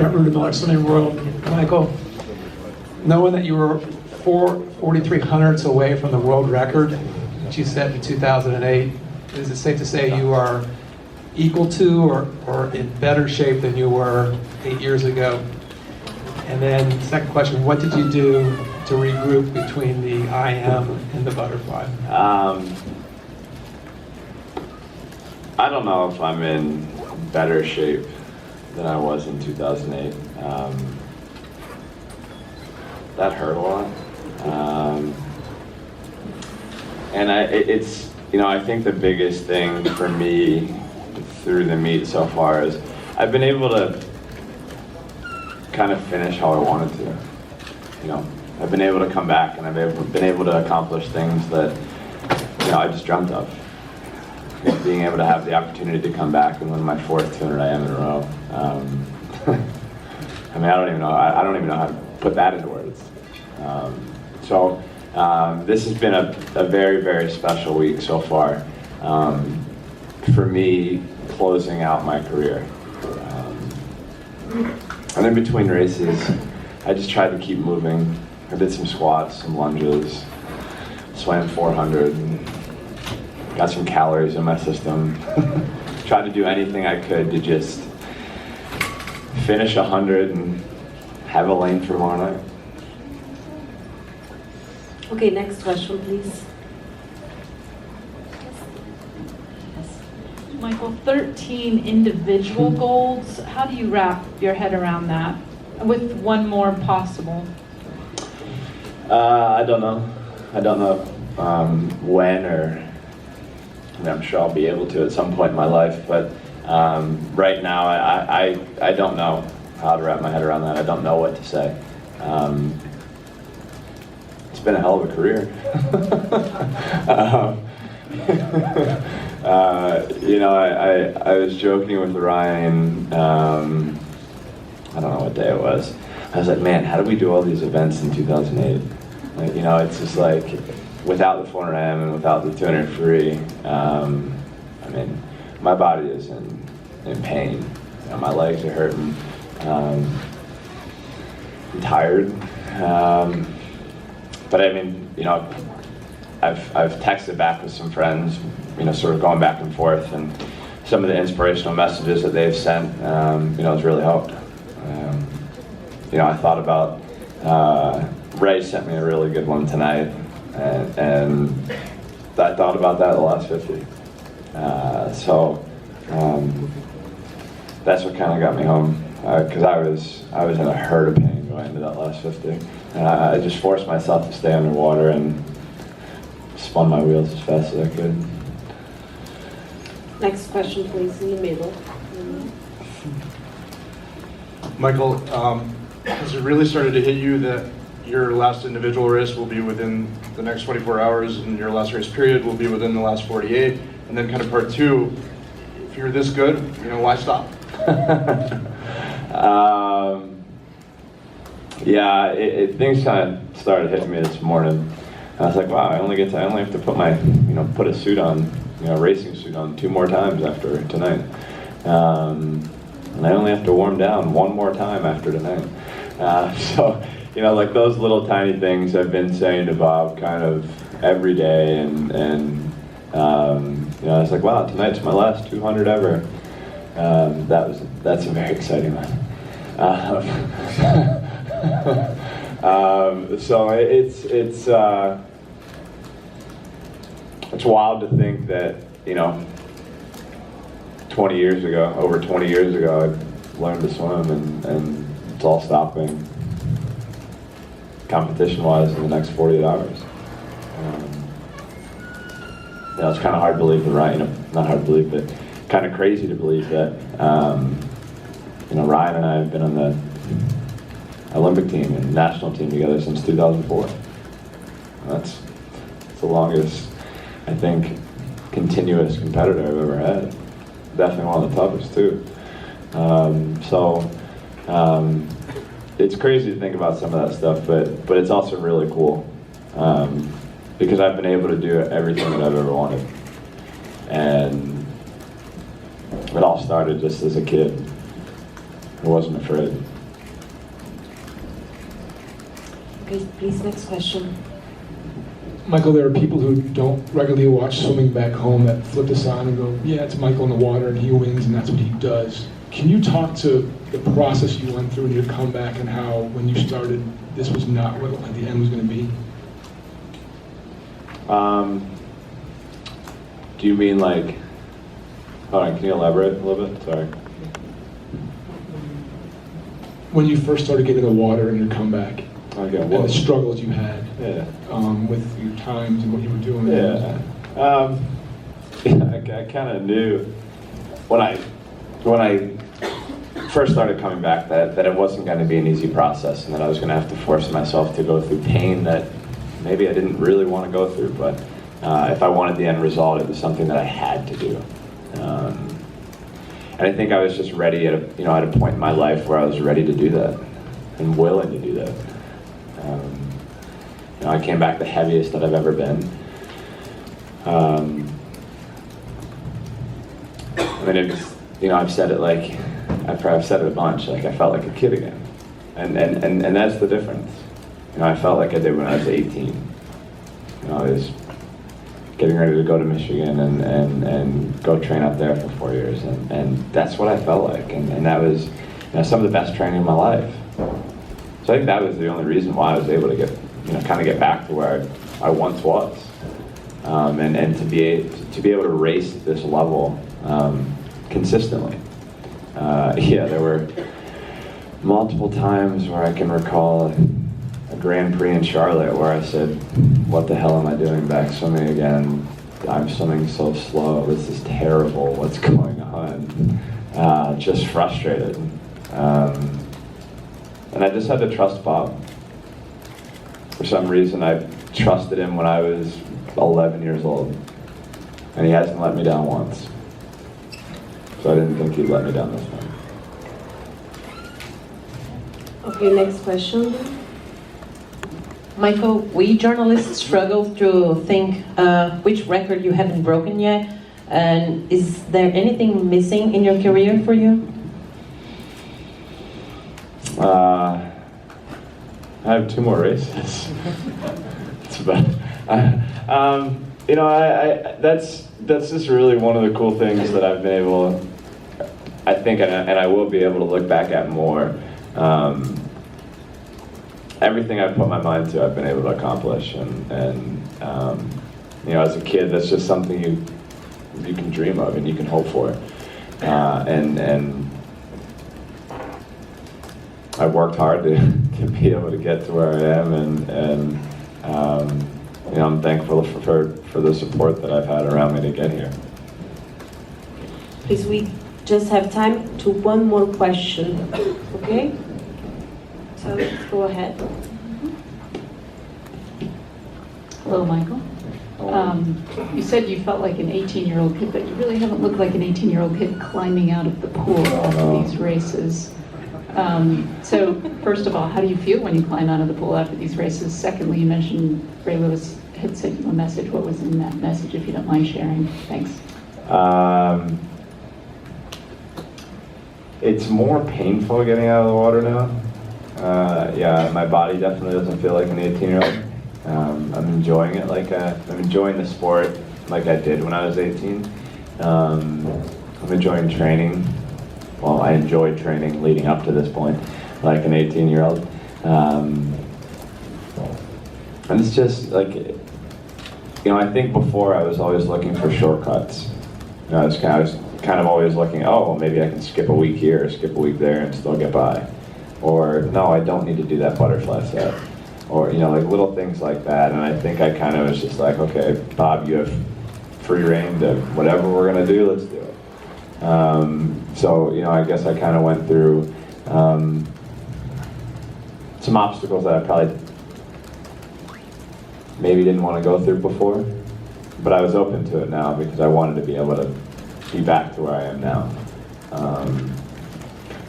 drummer to the listening world. Michael, knowing that you were 4,300ths away from the world record that you set in 2008, is it safe to say you are equal to or in better shape than you were 8 years ago? And then second question, what did you do to regroup between the I am and the butterfly? I don't know if I'm in better shape than I was in 2008. That hurt a lot. And I think the biggest thing for me through the meet so far is I've been able to kind of finish how I wanted to. I've been able to come back and I've been able to accomplish things that I just dreamt of. Being able to have the opportunity to come back and win my fourth 200 IM in a row. I don't even know how to put that into words. This has been a very, very special week so far for me, closing out my career. And in between races, I just tried to keep moving. I did some squats, some lunges, swam 400, and got some calories in my system. Tried to do anything I could to just finish 100 and have a lane for tomorrow night. Okay, next question, please. Michael, 13 individual golds. How do you wrap your head around that? With one more possible. I don't know. When I'm sure I'll be able to at some point in my life, but right now I don't know how to wrap my head around that. I don't know what to say. It's been a hell of a career. I was joking with Ryan, I don't know what day it was. I was like, man, how did we do all these events in 2008? It's just like, without the 400 AM and without the 200 free, my body is in pain. My legs are hurting. I'm tired. But I've texted back with some friends, sort of going back and forth, and some of the inspirational messages that they've sent, has really helped. I thought about, Ray sent me a really good one tonight, and I thought about that the last 50. That's what kind of got me home, because I was in a hurt of pain going into that last 50. And I just forced myself to stay underwater and spun my wheels as fast as I could. Next question, please, in the middle. Michael, has it really started to hit you that your last individual race will be within the next 24 hours and your last race period will be within the last 48? And then kind of part two, if you're this good, why stop? Things kind of started hitting me this morning. I was like, wow, I only have to put a suit on, racing suit on 2 more times after tonight. And I only have to warm down 1 more time after tonight. Like those little tiny things I've been saying to Bob kind of every day, and I was like, wow, tonight's my last 200 ever. That's a very exciting one. It's wild to think that, 20 years ago, over 20 years ago, I learned to swim, and it's all stopping competition-wise in the next 48 hours. It's kind of hard to believe that Ryan, not hard to believe, but kind of crazy to believe that, Ryan and I have been on the Olympic team and national team together since 2004. That's the longest, I think, continuous competitor I've ever had. Definitely one of the toughest too. It's crazy to think about some of that stuff, but it's also really cool because I've been able to do everything that I've ever wanted, and it all started just as a kid. I wasn't afraid. Okay, please, next question. Michael, there are people who don't regularly watch swimming back home that flip this on and go, yeah, it's Michael in the water and he wins and that's what he does. Can you talk to the process you went through in your comeback and how, when you started, this was not what the end was going to be? Do you mean like, hold on, can you elaborate a little bit? Sorry. When you first started getting in the water in your comeback Okay, and well, the struggles you had yeah. with your times and what you were doing. Yeah. I kind of knew when I first started coming back that it wasn't going to be an easy process and that I was going to have to force myself to go through pain that maybe I didn't really want to go through, but if I wanted the end result, it was something that I had to do. And I think I was just ready at a point in my life where I was ready to do that and willing to do that. I came back the heaviest that I've ever been. I mean, it was, I've said it like, I've said it a bunch, like I felt like a kid again. And that's the difference. I felt like I did when I was 18. I was getting ready to go to Michigan and go train up there for 4 years. And that's what I felt like. And that was some of the best training of my life. So I think that was the only reason why I was able to get back to where I once was. And to be able to race at this level consistently. There were multiple times where I can recall a Grand Prix in Charlotte where I said, what the hell am I doing back swimming again? I'm swimming so slow, this is terrible, what's going on? Just frustrated. And I just had to trust Bob. For some reason, I trusted him when I was 11 years old. And he hasn't let me down once. So I didn't think he'd let me down this time. Okay, next question. Michael, we journalists struggle to think which record you haven't broken yet. And is there anything missing in your career for you? I have 2 more races. That's about. That's just really one of the cool things that I've been able, I think, and I will be able to look back at more. Everything I've put my mind to, I've been able to accomplish, and as a kid, that's just something you can dream of and you can hope for, and I've worked hard to be able to get to where I am, and I'm thankful for the support that I've had around me to get here. Please, we just have time to one more question, okay? So let's go ahead. Hello, Michael. You said you felt like an 18-year-old kid, but you really haven't looked like an 18-year-old kid climbing out of the pool after these races. So first of all, how do you feel when you climb out of the pool after these races? Secondly, you mentioned Ray Lewis had sent you a message. What was in that message, if you don't mind sharing? Thanks. It's more painful getting out of the water now. My body definitely doesn't feel like an 18-year-old. I'm enjoying it I'm enjoying the sport like I did when I was 18. I'm enjoying training. Well, I enjoyed training leading up to this point, like an 18-year-old. And it's just like, I think before I was always looking for shortcuts. I was kind of always looking, maybe I can skip a week here, skip a week there, and still get by. Or, no, I don't need to do that butterfly set. Or, like little things like that. And I think I kind of was just like, okay, Bob, you have free reign to whatever we're going to do, let's do it. So, I guess I kind of went through some obstacles that I probably maybe didn't want to go through before. But I was open to it now because I wanted to be able to be back to where I am now.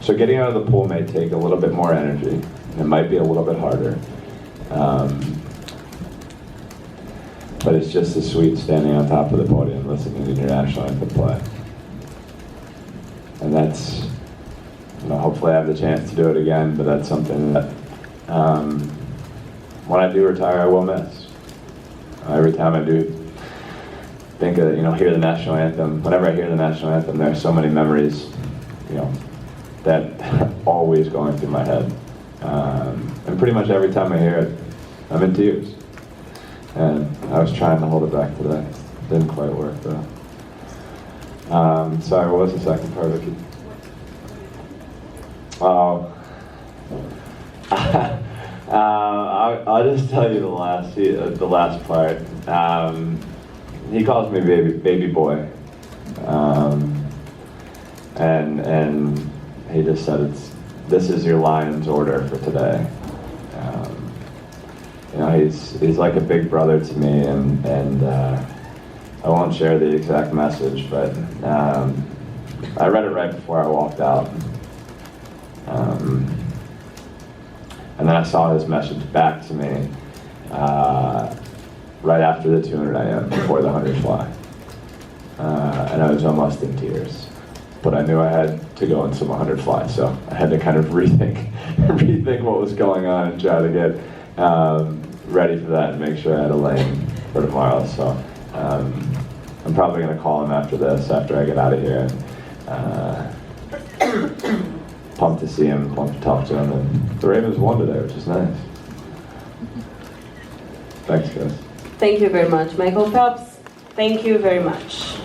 So getting out of the pool may take a little bit more energy. It might be a little bit harder. But it's just as sweet standing on top of the podium listening to the international anthem play. And that's hopefully I have the chance to do it again, but that's something that when I do retire, I will miss. Every time I do think of, hear the national anthem, whenever I hear the national anthem, there are so many memories, that are always going through my head. And pretty much every time I hear it, I'm in tears. And I was trying to hold it back today. Didn't quite work though. Sorry, what was the second part, Vicky? Oh. I'll just tell you the last part. He calls me baby boy, and he just said this is your lion's order for today. He's like a big brother to me, and I won't share the exact message, but I read it right before I walked out. And then I saw his message back to me right after the 200 AM, before the 100 fly. And I was almost in tears. But I knew I had to go in some 100 fly, so I had to kind of rethink what was going on and try to get ready for that and make sure I had a lane for tomorrow. So I'm probably going to call him after this, after I get out of here. Pumped to see him, pumped to talk to him, and the Ravens won today, which is nice. Thanks, guys. Thank you very much, Michael Phelps. Thank you very much.